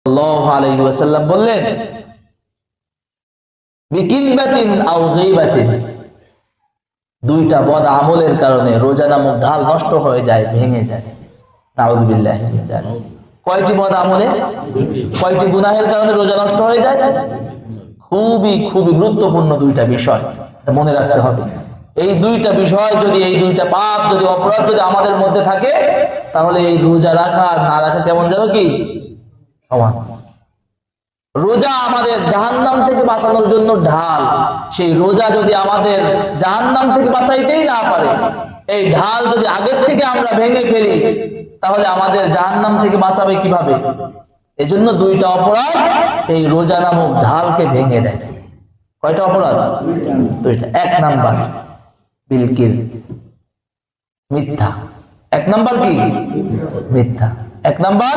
সাল্লাল্লাহু আলাইহি ওয়াসাল্লাম বললেন, বিকিনবাতিন আও গীবাতিন, দুইটা বদ আমলের কারণে রোজা নামক ঢাল নষ্ট হয়ে যায়, ভেঙে যায়। নাউযুবিল্লাহি মিন যালিক। কয়টি বদ আমলে, কয়টি গুনাহের কারণে রোজা নষ্ট হয়ে যায়? খুবই খুবই গুরুত্বপূর্ণ দুইটা বিষয়, মনে রাখতে হবে। এই দুইটা বিষয় যদি, এই দুইটা পাপ যদি, অপরাধ যদি আমাদের মধ্যে থাকে, তাহলে এই রোজা রাখা আর না রাখা কেমন যাবে? কি সমান। রোজা আমাদের জাহান্নাম থেকে বাঁচানোর জন্য ঢাল। সেই রোজা যদি আমাদের জাহান্নাম থেকে বাঁচাইতেই না পারে, এই ঢাল যদি আগের থেকে আমরা ভেঙে ফেলি, তাহলে আমাদের জাহান্নাম থেকে বাঁচাবে কিভাবে? এজন্য দুইটা অপরাধ এই রোজা নামক ঢালকে ভেঙে দেয়। কয়টা অপরাধ? দুইটা। এক নাম্বার বিলকিল, মিথ্যা। এক নাম্বার কি? মিথ্যা। এক নাম্বার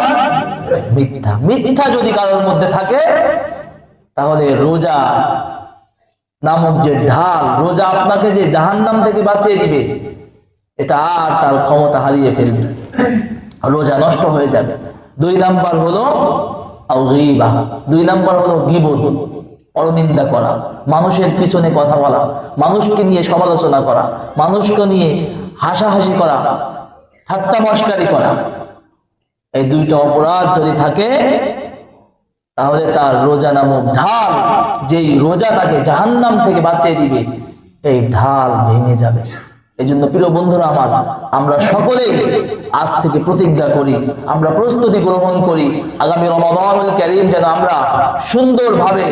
মিথ্যা। মিথ্যা যদি কারোর মধ্যে থাকে, তাহলে রোজা নামক যে ঢাল, রোজা আপনাকে যে জাহান্নাম থেকে বাঁচিয়ে দিবে, এটা আর তার ক্ষমতা হারিয়ে ফেলবে, রোজা নষ্ট হয়ে যাবে। দুই নাম্বার হলো আও গীবা, দুই নাম্বার হলো গীবত, পরনিন্দা করা, মানুষের পিছনে কথা বলা, মানুষকে নিয়ে সমালোচনা করা, মানুষকে নিয়ে হাসাহাসি করা, ঠাট্টা মশকারি করা। এই দুইটা অপরাধ যদি থাকে, তাহলে তার রোজা নামক ঢাল, যেই রোজা তাকে জাহান্নাম থেকে বাঁচিয়ে দিবে, এই ঢাল ভেঙে যাবে। এই জন্য প্রিয় বন্ধুরা আমার, আমরা সকলেই আজ থেকে প্রতিজ্ঞা করি, আমরা প্রস্তুতি গ্রহণ করি, আগামী রমাদানুল কারীম যেন আমরা সুন্দরভাবে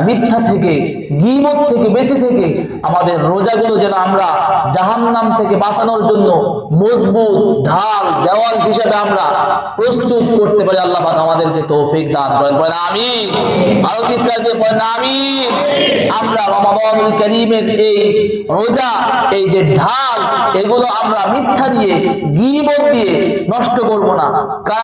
মিথ্যা থেকে, গীবত থেকে বেঁচে থেকে আমাদের রোজাগুলো যেন আমরা জাহান্নাম থেকে বাঁচানোর জন্য মজবুত ঢাল, দেওয়াল হিসেবে আমরা প্রস্তুত করতে পারি। আল্লাহ পাক আমাদেরকে তৌফিক দান করেন। বলেন আমিন। আরো চিৎকার দিয়ে বলেন আমিন। আমরা রমাদানুল কারীমের এই রোজা, এই যে ঢাল, এগুলো আমরা মিথ্যা দিয়ে, গীবত দিয়ে নষ্ট করব না।